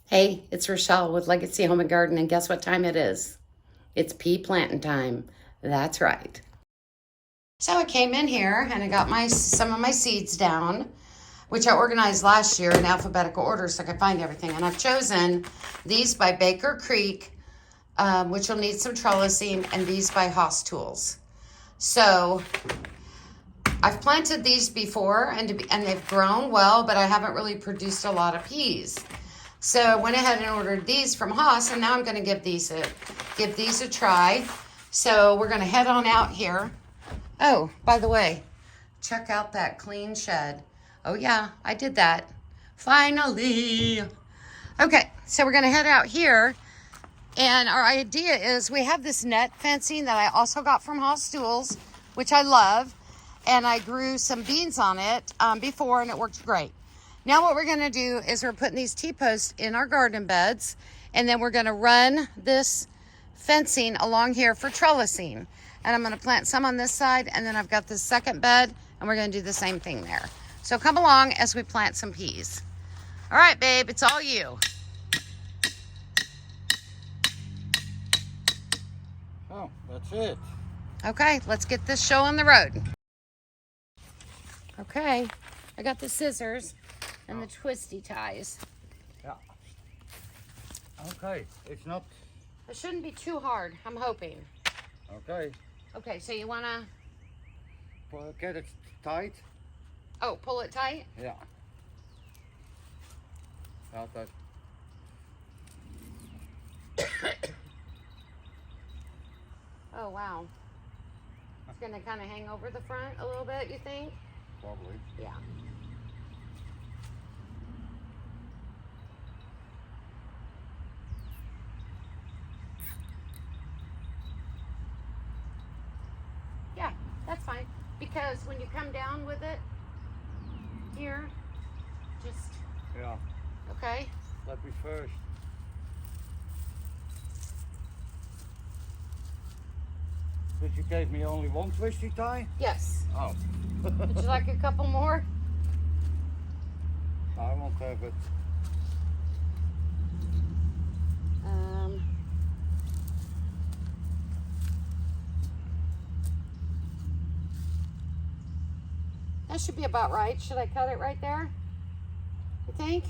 Hey, it's Rochelle with Legacy Home and Garden, and guess what time it is? It's pea planting time. That's right. So I came in here and I got some of my seeds down, which I organized last year in alphabetical order so I could find everything. And I've chosen these by Baker Creek, which will need some trellising, and these by Haas Tools. So I've planted these before and they've grown well, but I haven't really produced a lot of peas. So I went ahead and ordered these from Haas, and now I'm going to give these a try. So we're going to head on out here. Oh, by the way, check out that clean shed. Oh yeah, I did that. Finally. Okay, so we're going to head out here, and our idea is we have this net fencing that I also got from Haas Tools, which I love, and I grew some beans on it before, and it worked great. Now what we're going to do is we're putting these T-posts in our garden beds, and then we're going to run this fencing along here for trellising. And I'm going to plant some on this side, and then I've got this second bed, and we're going to do the same thing there. So come along as we plant some peas. All right, babe, it's all you. Oh, that's it. Okay, let's get this show on the road. Okay, I got the scissors and the twisty ties. Yeah. Okay, it's not. It shouldn't be too hard, I'm hoping. Okay. Okay, so you wanna... Get it tight. Oh, pull it tight? Yeah. Not that. Oh, wow. It's gonna kind of hang over the front a little bit, you think? Probably. Yeah. Yeah, that's fine. Because when you come down with it, here, just, Yeah. okay? Let me first. But you gave me only one twisty tie? Yes. Oh. Would you like a couple more? I won't have it. That should be about right. Should I cut it right there? You think?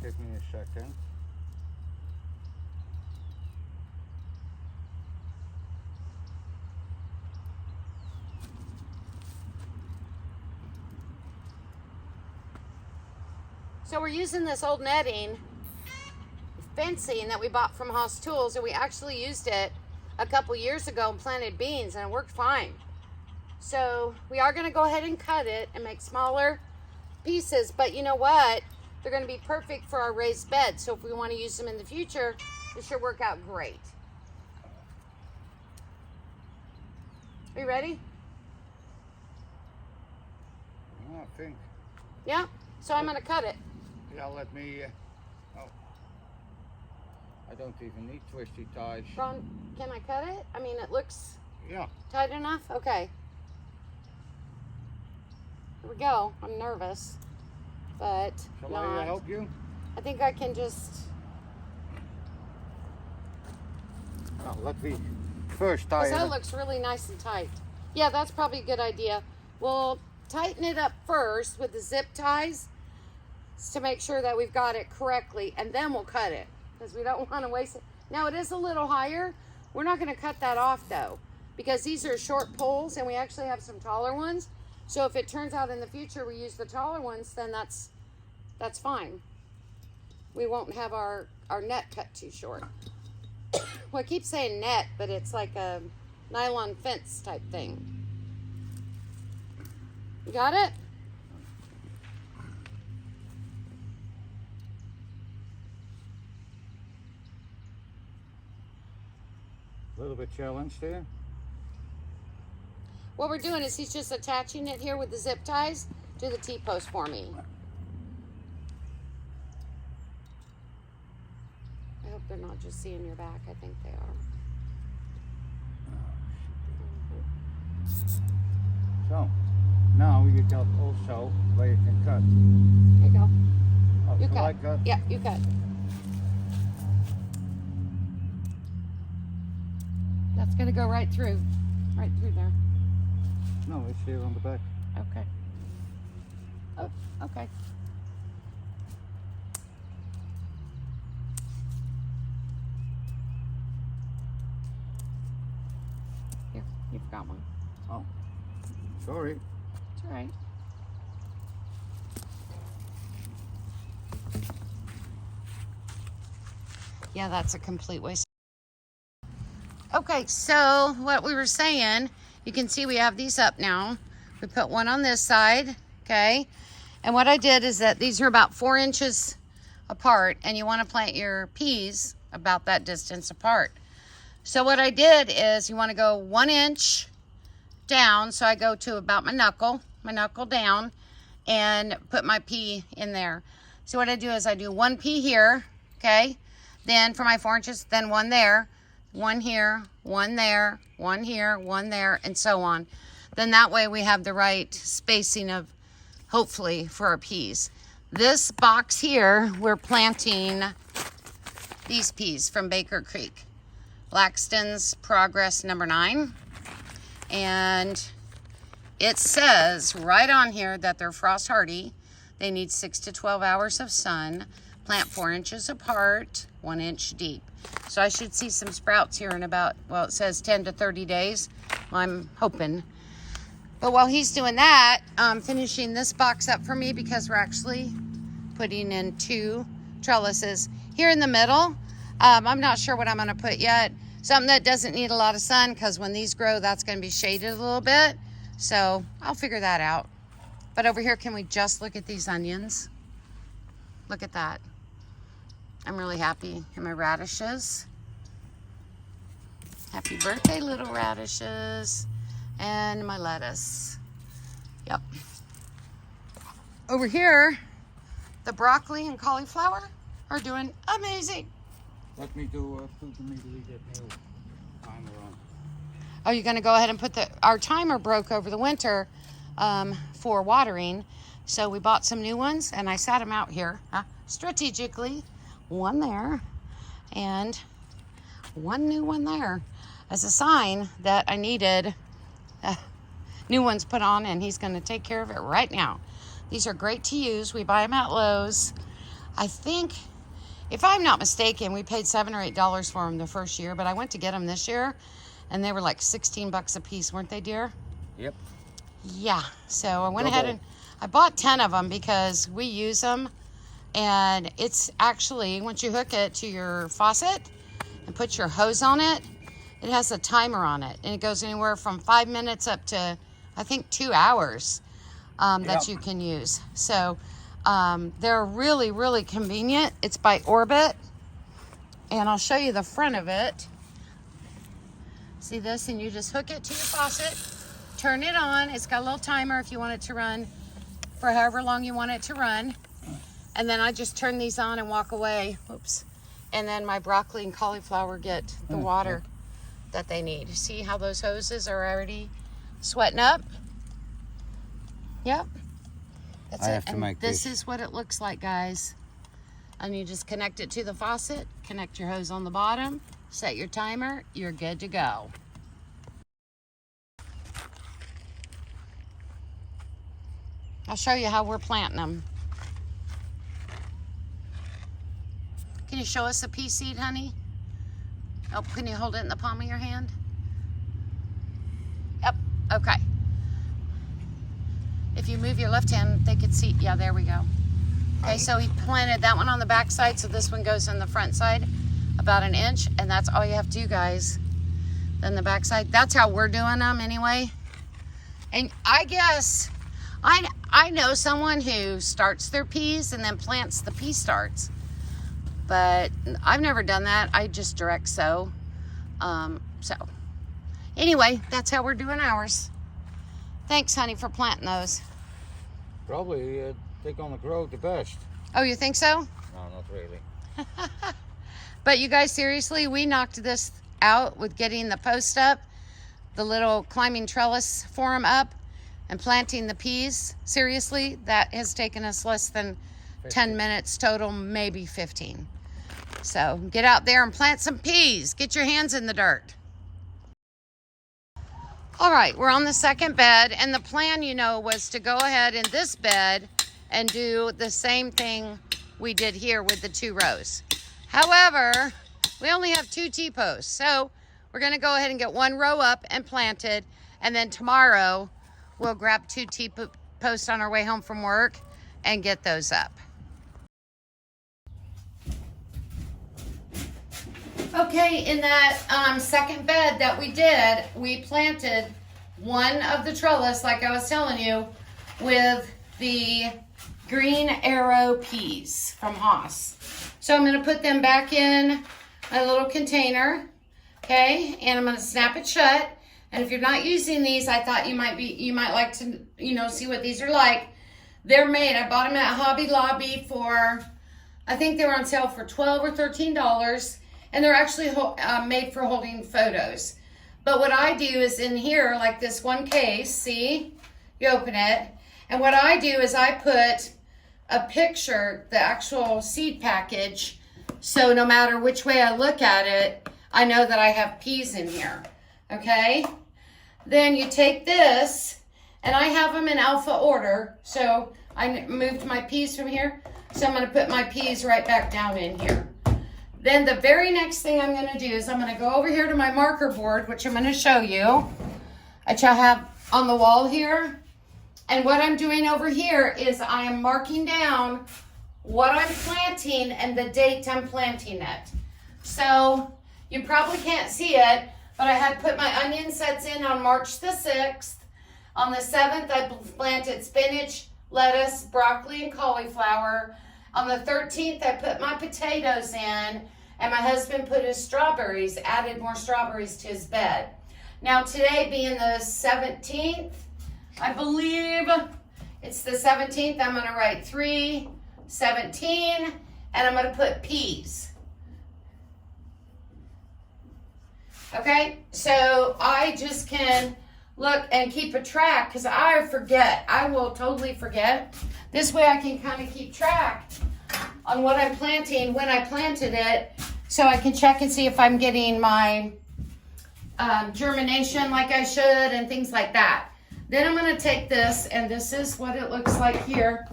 Give me a second. So we're using this old netting fencing that we bought from Haas Tools, and we actually used it a couple years ago and planted beans, and it worked fine. So we are going to go ahead and cut it and make smaller pieces, but you know what? They're going to be perfect for our raised bed. So if we want to use them in the future, it should work out great. Are you ready? I think. Yeah? So I'm going to cut it. Yeah, let me. Oh. I don't even need twisty ties. Ron, can I cut it? I mean, it looks Yeah. tight enough? Okay. Here we go. I'm nervous, but Shall not. I help you? I think I can just... Oh, let me first tie Because it. that looks really nice and tight. Yeah, that's probably a good idea. We'll tighten it up first with the zip ties to make sure that we've got it correctly, and then we'll cut it because we don't want to waste it. Now it is a little higher. We're not going to cut that off though, because these are short poles and we actually have some taller ones. So if it turns out in the future we use the taller ones, then that's fine. We won't have our net cut too short. Well, I keep saying net, but it's like a nylon fence type thing. You got it? A little bit challenged here. What we're doing is he's just attaching it here with the zip ties to the T-post for me. I hope they're not just seeing your back. I think they are. So, now you got also where you can cut. There you go. Oh, You so cut. like that? Yeah, you cut. That's gonna go right through there. No, it's here on the back. Okay. Oh, okay. Here, you've got one. Oh, sorry. It's all right. Yeah, that's a complete waste. Okay, so what we were saying, you can see we have these up now. We put one on this side, okay? And what I did is that these are about 4 inches apart, and you want to plant your peas about that distance apart. So what I did is you want to go 1 inch down, so I go to about my knuckle down, and put my pea in there. So what I do is I do 1 pea here, okay? Then for my 4 inches, then 1 there, 1 here, 1 there, 1 here, 1 there, and so on. Then that way we have the right spacing of, hopefully, for our peas. This box here, we're planting these peas from Baker Creek. Laxton's Progress number 9. And it says right on here that they're frost hardy. They need 6 to 12 hours of sun. Plant 4 inches apart, 1 inch deep. So I should see some sprouts here in about, well, it says 10 to 30 days. I'm hoping. But while he's doing that, I'm finishing this box up for me because we're actually putting in 2 trellises. Here in the middle, I'm not sure what I'm gonna put yet. Something that doesn't need a lot of sun, because when these grow, that's gonna be shaded a little bit. So I'll figure that out. But over here, can we just look at these onions? Look at that. I'm really happy. And my radishes. Happy birthday, little radishes. And my lettuce. Yep. Over here, the broccoli and cauliflower are doing amazing. Let me do food immediately, get new timer on. Oh, you're gonna go ahead and put our timer broke over the winter for watering. So we bought some new ones and I sat them out here strategically. 1 there and 1 new one there as a sign that I needed new ones put on, and he's gonna take care of it right now. These are great to use. We buy them at Lowe's. I think, if I'm not mistaken, we paid $7 or $8 for them the first year, but I went to get them this year and they were like 16 bucks a piece, weren't they, dear? Yep. Yeah, so I went ahead and I bought 10 of them because we use them, and it's actually, once you hook it to your faucet and put your hose on it, it has a timer on it, and it goes anywhere from 5 minutes up to, I think, 2 hours that you can use. So they're really, really convenient. It's by Orbit, and I'll show you the front of it. See this? And you just hook it to your faucet, turn it on. It's got a little timer if you want it to run for however long you want it to run. And then I just turn these on and walk away. Oops. And then my broccoli and cauliflower get the water that they need. See how those hoses are already sweating up? Yep. That's I it. have to And make this is what it looks like, guys. And you just connect it to the faucet, connect your hose on the bottom, set your timer, you're good to go. I'll show you how we're planting them. Can you show us the pea seed, honey? Oh, can you hold it in the palm of your hand? Yep, okay. If you move your left hand, they could see, yeah, there we go. Okay, so he planted that one on the back side, so this one goes in the front side, about 1 inch, and that's all you have to do, guys. Then the back side, that's how we're doing them anyway. And I guess, I know someone who starts their peas and then plants the pea starts. But I've never done that. I just direct sow. So anyway, that's how we're doing ours. Thanks, honey, for planting those. Probably they're gonna grow the best. Oh, you think so? No, not really. But you guys, seriously, we knocked this out with getting the post up, the little climbing trellis for them up, and planting the peas. Seriously, that has taken us less than 10 minutes total, maybe 15. So get out there and plant some peas. Get your hands in the dirt. All right, we're on the second bed, and the plan, you know, was to go ahead in this bed and do the same thing we did here with the 2 rows. However, we only have 2 T-posts, so we're gonna go ahead and get 1 row up and planted, and then tomorrow we'll grab 2 T-posts on our way home from work and get those up. Okay, in that second bed that we did, we planted 1 of the trellis, like I was telling you, with the green arrow peas from Haas. So I'm gonna put them back in a little container, okay? And I'm gonna snap it shut. And if you're not using these, I thought you might like to, you know, see what these are like. They're made, I bought them at Hobby Lobby for, I think they were on sale for $12 or $13. And they're actually made for holding photos. But what I do is in here, like this one case, see? You open it. And what I do is I put a picture, the actual seed package, so no matter which way I look at it, I know that I have peas in here, okay? Then you take this, and I have them in alpha order, so I moved my peas from here, so I'm gonna put my peas right back down in here. Then the very next thing I'm gonna do is I'm gonna go over here to my marker board, which I'm gonna show you, which I have on the wall here. And what I'm doing over here is I am marking down what I'm planting and the date I'm planting it. So you probably can't see it, but I had put my onion sets in on March the 6th. On the 7th, I planted spinach, lettuce, broccoli, and cauliflower. On the 13th, I put my potatoes in, and my husband put his strawberries, added more strawberries to his bed. Now today being the 17th, I believe it's the 17th, I'm gonna write 3/17, and I'm gonna put peas. Okay, so I just can look and keep a track, because I forget. I will totally forget. This way I can kind of keep track on what I'm planting, when I planted it, so I can check and see if I'm getting my germination like I should and things like that. Then I'm going to take this, and this is what it looks like here.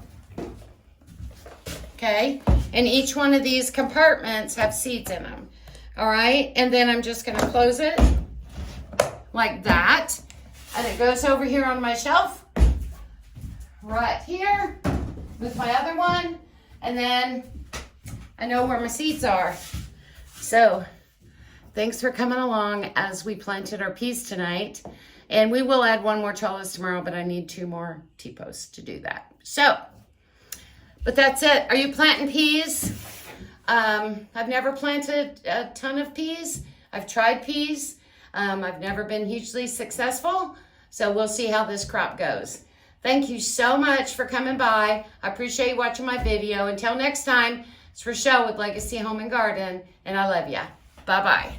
Okay, and each one of these compartments have seeds in them. All right, and then I'm just going to close it like that, and it goes over here on my shelf right here with my other one, and then I know where my seeds are. So thanks for coming along as we planted our peas tonight, and we will add 1 more trellis tomorrow, but I need 2 more T-posts to do that. So, but that's it. Are you planting peas? I've never planted a ton of peas. I've tried peas. I've never been hugely successful, so we'll see how this crop goes. Thank you so much for coming by. I appreciate you watching my video. Until next time, it's Rochelle with Legacy Home and Garden, and I love ya. Bye-bye.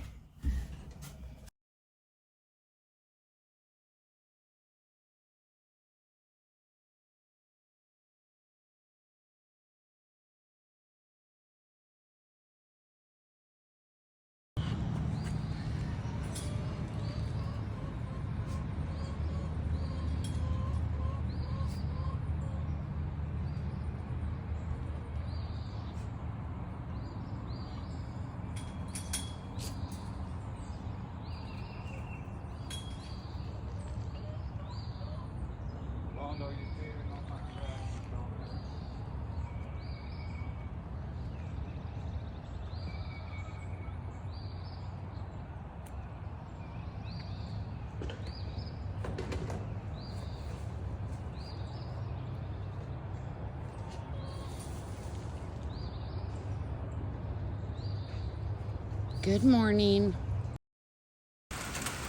Good morning.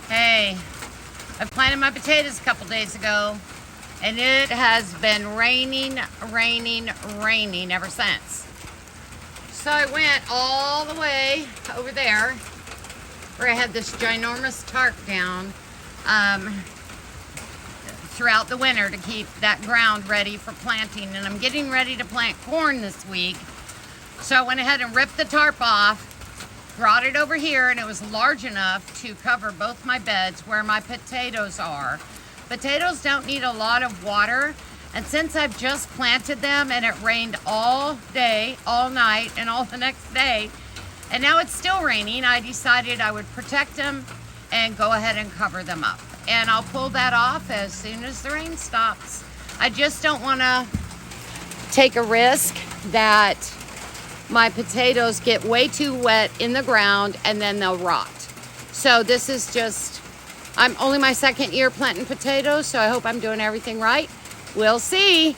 Hey, I planted my potatoes a couple days ago, and it has been raining ever since. So I went all the way over there where I had this ginormous tarp down throughout the winter to keep that ground ready for planting. And I'm getting ready to plant corn this week. So I went ahead and ripped the tarp off, brought it over here, and it was large enough to cover both my beds where my potatoes are. Potatoes don't need a lot of water, and since I've just planted them and it rained all day, all night, and all the next day, and now it's still raining, I decided I would protect them and go ahead and cover them up. And I'll pull that off as soon as the rain stops. I just don't want to take a risk that my potatoes get way too wet in the ground and then they'll rot. So this is just, I'm only my second year planting potatoes, so I hope I'm doing everything right. We'll see.